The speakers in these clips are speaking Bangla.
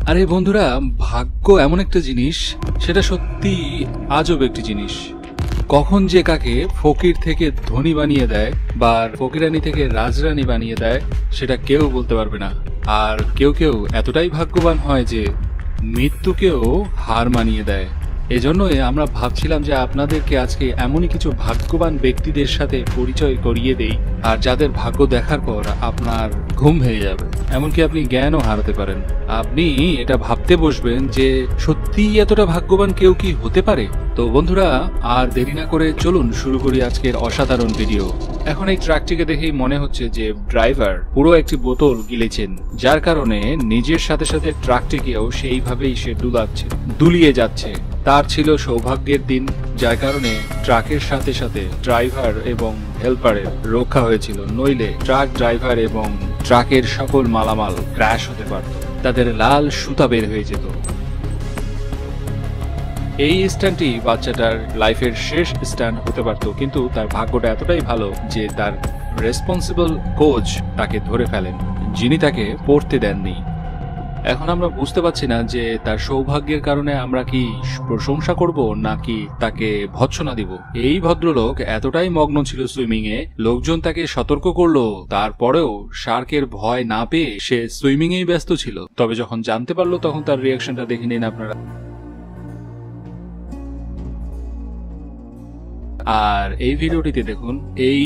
আরে বন্ধুরা, ভাগ্য এমন একটা জিনিস, সেটা সত্যি আজব একটি জিনিস। কখন যে কাকে ফকির থেকে ধনী বানিয়ে দেয় বা ফকিরানি থেকে রাজরানী বানিয়ে দেয় সেটা কেউ বলতে পারবে না। আর কেউ কেউ এতটাই ভাগ্যবান হয় যে মৃত্যুকেও হার মানিয়ে দেয়। এজন্যই আমরা ভাবছিলাম যে আপনাদেরকে আজকে এমনই কিছু ভাগ্যবান ব্যক্তিদের সাথে পরিচয় করিয়ে দেই, আর যাদের ভাগ্য দেখার পর আপনার ঘুম ভেঙে যাবে, এমনকি আপনি জ্ঞানও হারাতে পারেন। আপনি এটা ভাবতে বসবেন যে সত্যিই এতটা ভাগ্যবান কেউ কি হতে পারে। তো বন্ধুরা, আর দেরি না করে চলুন শুরু করি আজকের অসাধারণ ভিডিও। এখন এই ট্রাকটিকে দেখেই মনে হচ্ছে যে ড্রাইভার পুরো একটি বোতল গিলেছেন, যার কারণে নিজের সাথে সাথে ট্রাকটিকেও সেইভাবেই সে দুলিয়ে যাচ্ছে। তার ছিল সৌভাগ্যের দিন, যার কারণে ট্রাকের সাথে সাথে ড্রাইভার এবং হেল্পারের রক্ষা হয়েছিল, নইলে ট্রাক ড্রাইভার এবং ট্রাকের সকল মালামাল ক্র্যাশ হতে পারত, তাদের লাল সুতা বের হয়ে যেত। এই স্ট্যান্ডটি বাচ্চাটার লাইফের শেষ স্ট্যান্ড হতে পারত, কিন্তু তার ভাগ্যটা এতটাই ভালো যে তার রেসপন্সিবল কোচ তাকে ধরে ফেলেন, যিনি তাকে পড়তে দেননি। এখন আমরা বুঝতে পারছি না যে তার সৌভাগ্যের কারণে আমরা কি প্রশংসা করব নাকি তাকে ভৎসনা দিব। এই ভদ্রলোক এতটাই মগ্ন ছিল সুইমিং এ, লোকজন তাকে সতর্ক করলো, তারপরেও শার্কের ভয় না পেয়ে সে সুইমিং এই ব্যস্ত ছিল। তবে যখন জানতে পারলো তখন তার রিয়াকশনটা দেখে নিন আপনারা। আর এই ভিডিওটিতে দেখুন, এই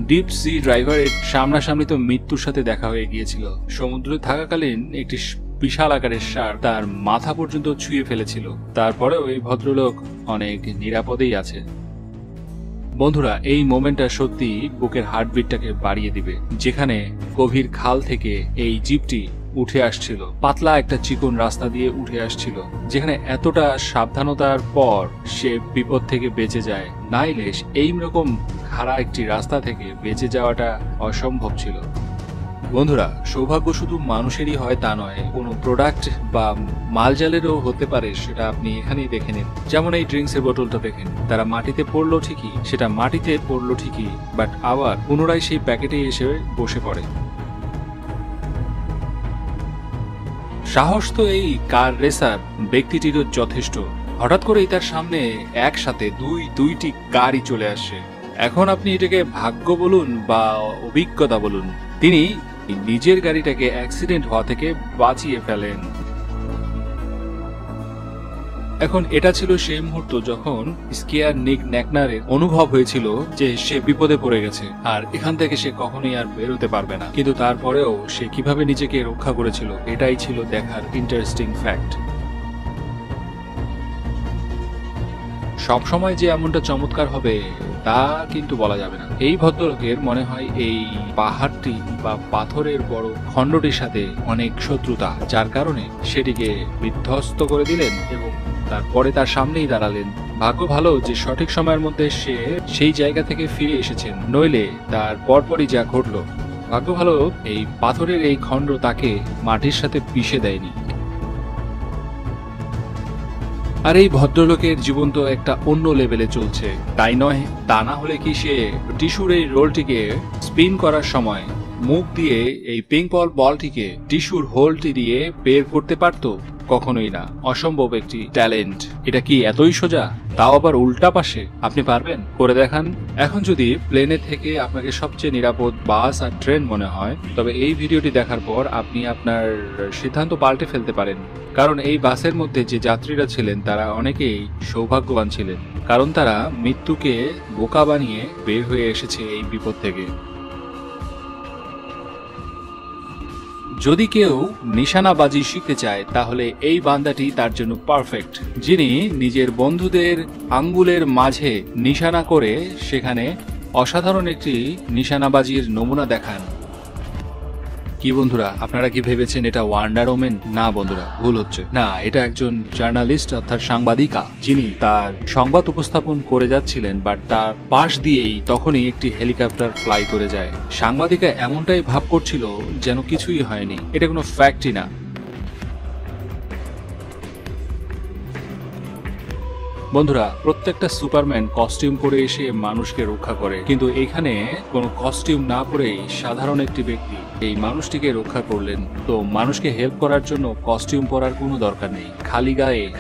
ডিপ সি ড্রাইভারের সামনাসামনি তো মৃত্যুর সাথে দেখা হয়ে গিয়েছিল। সমুদ্রে থাকাকালীন একটি বিশাল আকারের শার্ক তার মাথা পর্যন্ত ছুঁয়ে ফেলেছিল, তারপরেও এই ভদ্রলোক অনেক নিরাপদেই আছে। বন্ধুরা, এই মোমেন্টটা সত্যি বুকের হার্টবিটটাকে বাড়িয়ে দিবে। যেখানে গভীর খাল থেকে এই জিপটি উঠে আসছিল, পাতলা একটা চিকন রাস্তা দিয়ে উঠে আসছিল, যেখানে এতটা সাবধানতার পর সে বিপদ থেকে বেঁচে যায়, নাইলে এইরকম খাড়া একটি রাস্তা থেকে বেঁচে যাওয়াটা অসম্ভব ছিল। বন্ধুরা, সৌভাগ্য শুধু মানুষেরই হয় তা নয়, কোনো প্রোডাক্ট বা মালজালেরও হতে পারে, সেটা আপনি এখানেই দেখে নিন। যেমন এই ড্রিঙ্কসের বোতলটা দেখেন, তারা মাটিতে পড়লো ঠিকই, সেটা মাটিতে পড়লো ঠিকই, বাট আবার পুনরায় সেই প্যাকেটে এসে বসে পড়ে। সাহস তো এই কার রেসার ব্যক্তিটিরও যথেষ্ট। হঠাৎ করেই তার সামনে একসাথে দুইটি গাড়ি চলে আসে। এখন আপনি এটাকে ভাগ্য বলুন বা অভিজ্ঞতা বলুন, তিনি নিজের গাড়িটাকে অ্যাক্সিডেন্ট হওয়া থেকে বাঁচিয়ে ফেলেন। এখন এটা ছিল সেই মুহূর্ত যখন স্কিয়ার নিক ন্যাকনারের অনুভব হয়েছিল যে সে বিপদে পড়ে গেছে, আর এখান থেকে সে কখনোই আর বেরোতে পারবে না। কিন্তু তারপরেও সে কিভাবে নিজেকে রক্ষা করেছিল, এটাই ছিল দেখার ইন্টারেস্টিং ফ্যাক্ট। সবসময় যে এমনটা চমৎকার হবে তা কিন্তু বলা যাবে না। এই ভদ্রলোকের মনে হয় এই পাহাড়টি বা পাথরের বড় খণ্ডটির সাথে অনেক শত্রুতা, যার কারণে সেটিকে বিধ্বস্ত করে দিলেন এবং তারপরে তার সামনেই দাঁড়ালেন। ভাগ্য ভালো যে সঠিক সময়ের মধ্যে সে সেই জায়গা থেকে ফিরে এসেছেন, নইলে তার পরপরই যা ঘটলো। ভাগ্য ভালো এই পাথরের এই খণ্ড তাকে মাটির সাথে পিষে দেয়নি। আর এই ভদ্রলোকের জীবন তো একটা অন্য লেভেলে চলছে, তাই নয়? তা না হলে কি সে টিস্যুর এই রোলটিকে স্পিন করার সময় মুখ দিয়ে এই পিঙ্ক বলটিকে টিস্যুর হোলটি দিয়ে বের করতে পারত? কখনোই না। অসম্ভব একটি ট্যালেন্ট। এটা কি এতই সোজা, তাও আবার উল্টা পাশে? আপনি পারবেন? করে দেখান। এখন যদি প্লেনে থেকে আপনাকে সবচেয়ে নিরাপদ বাস আর ট্রেন মনে হয়, তবে এই ভিডিওটি দেখার পর আপনি আপনার সিদ্ধান্ত পাল্টে ফেলতে পারেন। কারণ এই বাসের মধ্যে যে যাত্রীরা ছিলেন তারা অনেকেই সৌভাগ্যবান ছিলেন, কারণ তারা মৃত্যুকে বোকা বানিয়ে বের হয়ে এসেছে এই বিপদ থেকে। যদি কেউ নিশানাবাজি শিখতে চায় তাহলে এই বান্দাটি তার জন্য পারফেক্ট, যিনি নিজের বন্ধুদের আঙ্গুলের মাঝে নিশানা করে সেখানে অসাধারণ একটি নিশানাবাজির নমুনা দেখান। কি বন্ধুরা, আপনারা কি ভেবেছেন এটা ওয়ান্ডার ওমেন? না বন্ধুরা, ভুল হচ্ছে। না, এটা একজন জার্নালিস্ট অর্থাৎ সাংবাদিকা, যিনি তার সংবাদ উপস্থাপন করে যাচ্ছিলেন, বাট তার পাশ দিয়েই তখনই একটি হেলিকপ্টার ফ্লাই করে যায়। সাংবাদিকা এমনটাই ভাব করছিল যেন কিছুই হয়নি, এটা কোনো ফ্যাক্টই না। বন্ধুরা, প্রত্যেকটা সুপারম্যান কস্টিউম পরে এসে মানুষকে রক্ষা করে, কিন্তু এখানে কোনো কস্টিউম না পরেই সাধারণ একটি ব্যক্তি এই মানুষটিকে রক্ষা করলেন। তো মানুষকে হেল্প করার জন্য কস্টিউম পরার কোনো দরকার নেই,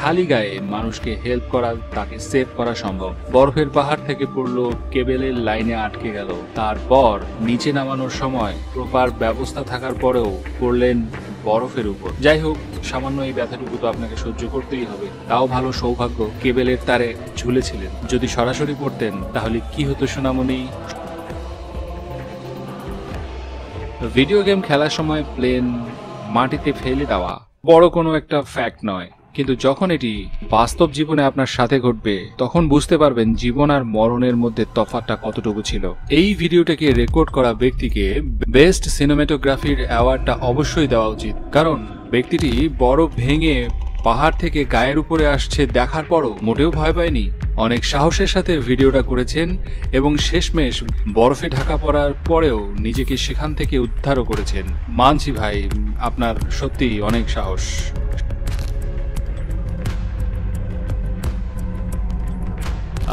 খালি গায়ে মানুষকে হেল্প করা, তাকে সেভ করা সম্ভব। বরফের পাহাড় থেকে পড়লো, কেবেলের লাইনে আটকে গেল, তারপর নিচে নামানোর সময় প্রপার ব্যবস্থা থাকার পরেও পড়লেন বরফের উপর। যাই হোক, সামান্য এই ব্যথাটুকু তো আপনাকে সহ্য করতেই হবে। তাও ভালো সৌভাগ্য কেবেলের তারে ঝুলেছিলেন, যদি সরাসরি পড়তেন তাহলে কি হতো সোনামণি। ভিডিও গেম খেলার সময় প্লেন মাটিতে ফেলে দেওয়া বড় কোনো একটা ফ্যাক্ট নয়, কিন্তু যখন এটি বাস্তব জীবনে আপনার সাথে ঘটবে তখন বুঝতে পারবেন জীবন আর মরণের মধ্যে তফাৎটা কতটুকু ছিল। এই ভিডিওটাকে রেকর্ড করা ব্যক্তিকে বেস্ট সিনেমাটোগ্রাফির অ্যাওয়ার্ডটা অবশ্যই দেওয়া উচিত, কারণ ব্যক্তিটি বরফ ভেঙে পাহাড় থেকে গায়ের উপরে আসছে দেখার পরও মোটেও ভয় পায়নি। অনেক সাহসের সাথে ভিডিওটা করেছেন এবং শেষমেশ বরফে ঢাকা পড়ার পরেও নিজেকে সেখান থেকে উদ্ধারও করেছেন। মানছি ভাই, আপনার সত্যি অনেক সাহস।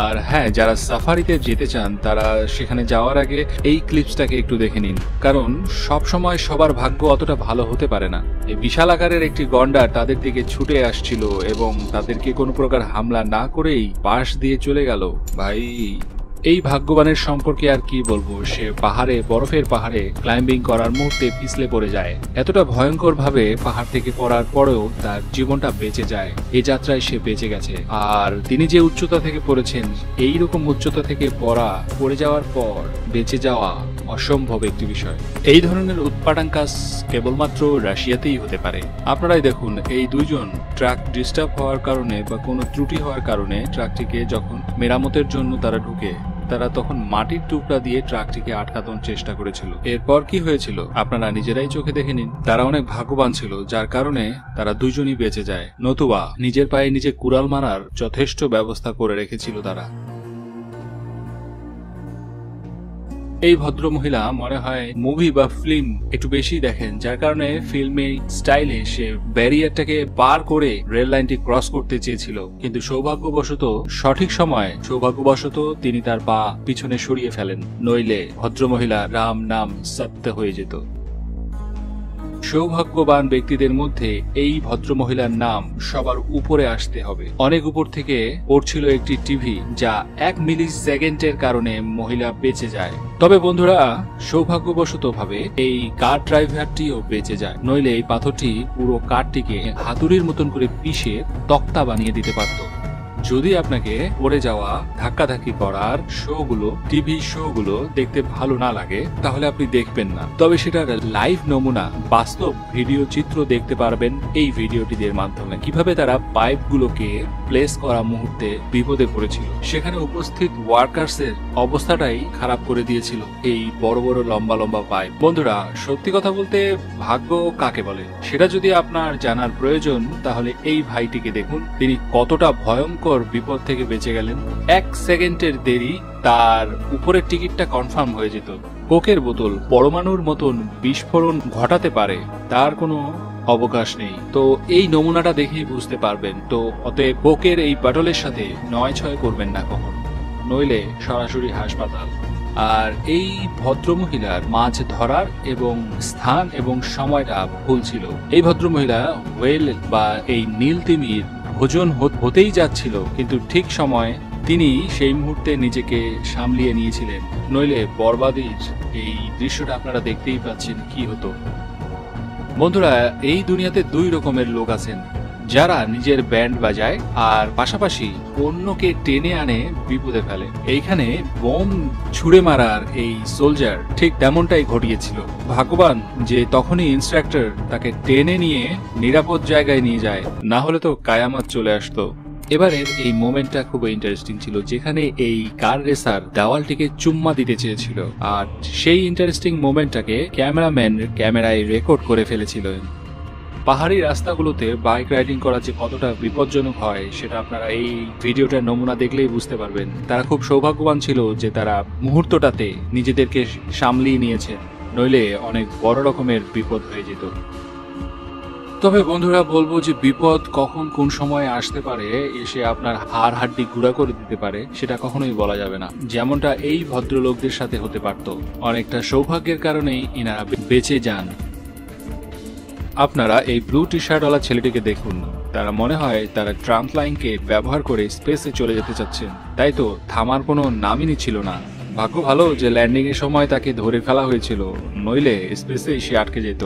আর হ্যাঁ, যারা সাফারিতে যেতে চান তারা সেখানে যাওয়ার আগে এই ক্লিপসটাকে একটু দেখে নিন, কারণ সব সময় সবার ভাগ্য অতটা ভালো হতে পারে না। এই বিশাল আকারের একটি গন্ডার তাদের দিকে ছুটে আসছিল এবং তাদেরকে কোনো প্রকার হামলা না করেই পাশ দিয়ে চলে গেল। ভাই, এই ভাগ্যবানের সম্পর্কে আর কি বলবো। সে বরফের পাহাড়ে ক্লাইম্বিং করার মুহূর্তে পিছলে পড়ে যায়। এতটা ভয়ঙ্কর ভাবে পাহাড় থেকে পড়ার পরেও তার জীবনটা বেঁচে যায়। এই যাত্রায় সে বেঁচে গেছে। আর তিনি যে উচ্চতা থেকে পড়েছেন, এইরকম উচ্চতা থেকে পড়ে যাওয়ার পর বেঁচে যাওয়া অসম্ভব একটি বিষয়। এই ধরনের উৎপাদন কাজ কেবলমাত্র রাশিয়াতেই হতে পারে। আপনারাই দেখুন, এই দুইজন ট্রাক ডিস্টার্ব হওয়ার কারণে বা কোনো ত্রুটি হওয়ার কারণে ট্রাকটিকে যখন মেরামতের জন্য তারা ঢুকে, তারা তখন মাটির টুকরা দিয়ে ট্রাকটিকে আটকানোর চেষ্টা করেছিল। এরপর কি হয়েছিল আপনারা নিজেরাই চোখে দেখে নিন। তারা অনেক ভাগ্যবান ছিল, যার কারণে তারা দুইজনই বেঁচে যায়, নতুবা নিজের পায়ে নিজে কুড়াল মারার যথেষ্ট ব্যবস্থা করে রেখেছিল তারা। এই ভদ্র মহিলা মনে হয় মুভি বা ফিল্ম একটু বেশি দেখেন, যার কারণে ফিল্মে স্টাইলে সে ব্যারিয়ারটাকে পার করে রেল লাইনটি ক্রস করতে চেয়েছিল, কিন্তু সৌভাগ্যবশত তিনি তার পা পিছনে সরিয়ে ফেলেন, নইলে ভদ্রমহিলা রাম নাম সত্য হয়ে যেত। সৌভাগ্যবান ব্যক্তিদের মধ্যে এই ভদ্রমহিলার নাম সবার উপরে আসতে হবে। অনেক উপর থেকে পড়ছিল একটি টিভি, যা 1 মিলি সেকেন্ডের কারণে মহিলা বেঁচে যায়। তবে বন্ধুরা, সৌভাগ্যবশত ভাবে এই কার ড্রাইভারটিও বেঁচে যায়, নইলে এই পাথরটি পুরো কারটিকে হাতুড়ির মতন করে পিষে তক্তা বানিয়ে দিতে পারত। যদি আপনাকে পড়ে যাওয়া, ধাক্কাধাক্কি করার টিভি শোগুলো দেখতে ভালো না লাগে, তাহলে আপনি দেখবেন না। তবে সেটার লাইভ নমুনা, বাস্তব ভিডিও চিত্র দেখতে পারবেন এই ভিডিওটিদের মাধ্যমে, কিভাবে তারা পাইপগুলোকে প্লেস করা মুহূর্তে বিপদে পড়েছিল। সেখানে উপস্থিত ওয়ার্কার্সের অবস্থাটাই খারাপ করে দিয়েছিল এই বড় বড় লম্বা লম্বা পাইপ। বন্ধুরা, সত্যি কথা বলতে ভাগ্য কাকে বলে সেটা যদি আপনার জানার প্রয়োজন, তাহলে এই ভাইটিকে দেখুন, তিনি কতটা ভয়ঙ্কর বিপদ থেকে বেঁচে গেলেন। 1 সেকেন্ডের দেরি, তার উপরের টিকিটটা কনফার্ম হয়ে যেত। কোকের বোতল পরমাণুর মতন বিস্ফোরণ ঘটাতে পারে, তার কোনো অবকাশ নেই। তো এই নমুনাটা দেখেই বুঝতে পারবেন। তো অতএব কোকের এই বাটলের সাথে 9-6 করবেন না কখন, নইলে সরাসরি হাসপাতাল। আর এই ভদ্রমহিলার মাছ ধরার এবং স্থান এবং সময়টা ভুল ছিল। এই ভদ্রমহিলা ওয়েল বা এই নীল তিমির ভোজন হতেই যাচ্ছিল, কিন্তু ঠিক সময় তিনি সেই মুহূর্তে নিজেকে সামলিয়ে নিয়েছিলেন, নইলে বরবাদির এই দৃশ্যটা আপনারা দেখতেই পাচ্ছেন কি হতো। বন্ধুরা, এই দুনিয়াতে 2 রকমের লোক আছেন, যারা নিজের ব্যান্ড বাজায় আর পাশাপাশি অন্যকে টেনে আনে বিপদে ফেলে। এইখানে বোম ছুড়ে মারার এই সোলজার ঠিক তেমনটাই ঘটিয়েছিল। ভাগ্যবান যে তখনই ইন্সট্রাক্টর তাকে টেনে নিয়ে নিরাপদ জায়গায় নিয়ে যায়, না হলে তো কায়ামত চলে আসতো। এবারের এই মোমেন্টটা খুব ইন্টারেস্টিং ছিল, যেখানে এই কার রেসার দেওয়ালটিকে চুম্মা দিতে চেয়েছিল, আর সেই ইন্টারেস্টিং মোমেন্টটাকে ক্যামেরাম্যান ক্যামেরায় রেকর্ড করে ফেলেছিলেন। পাহাড়ি রাস্তাগুলোতে বাইক রাইডিং করা যে কতটা বিপজ্জনক হয় সেটা আপনারা এই ভিডিওটার নমুনা দেখলেই বুঝতে পারবেন। তারা খুব সৌভাগ্যবান ছিল যে তারা মুহূর্তটাতে নিজেদেরকে সামলিয়ে নিয়েছে, নইলে অনেক বড় রকমের বিপদ হয়ে যেত। তবে বন্ধুরা বলবো যে বিপদ কখন কোন সময় আসতে পারে, এসে আপনার হাড় হাড্ডি গুঁড়া করে দিতে পারে, সেটা কখনোই বলা যাবে না। যেমনটা এই ভদ্রলোকদের সাথে হতে পারত। অনেকটা সৌভাগ্যের কারণেই ইনারা বেঁচে যান। আপনারা এই ব্লু টি শার্টওয়ালা ছেলেটিকে দেখুন, তারা মনে হয় তারা ট্রাম্প লাইনকে ব্যবহার করে স্পেসে চলে যেতে চাচ্ছেন, তাই তো থামার কোনো নামই নিচ্ছিল না। ভাগ্য ভালো যে ল্যান্ডিং এর সময় তাকে ধরে ফেলা হয়েছিল, নইলে স্পেসে সে আটকে যেত।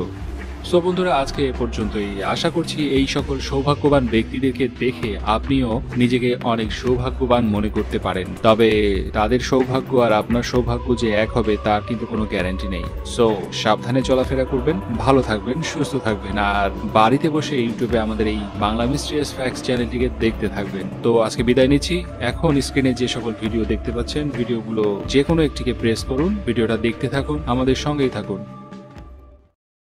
সো বন্ধুরা, আজকে এ পর্যন্তই। আশা করছি এই সকল সৌভাগ্যবান ব্যক্তিদেরকে দেখে আপনিও নিজেকে অনেক সৌভাগ্যবান মনে করতে পারেন। তবে তাদের সৌভাগ্য আর আপনার সৌভাগ্য যে এক হবে তার কিন্তু কোনো গ্যারান্টি নেই। সো সাবধানে চলাফেরা করবেন, ভালো থাকবেন, সুস্থ থাকবেন, আর বাড়িতে বসে ইউটিউবে আমাদের এই বাংলা মিস্ট্রিয়াস ফ্যাক্টস চ্যানেলটিকে দেখতে থাকবেন। তো আজকে বিদায় নিচ্ছি। এখন স্ক্রিনে যে সকল ভিডিও দেখতে পাচ্ছেন, ভিডিওগুলো যে কোনো একটিকে প্রেস করুন, ভিডিওটা দেখতে থাকুন, আমাদের সঙ্গেই থাকুন।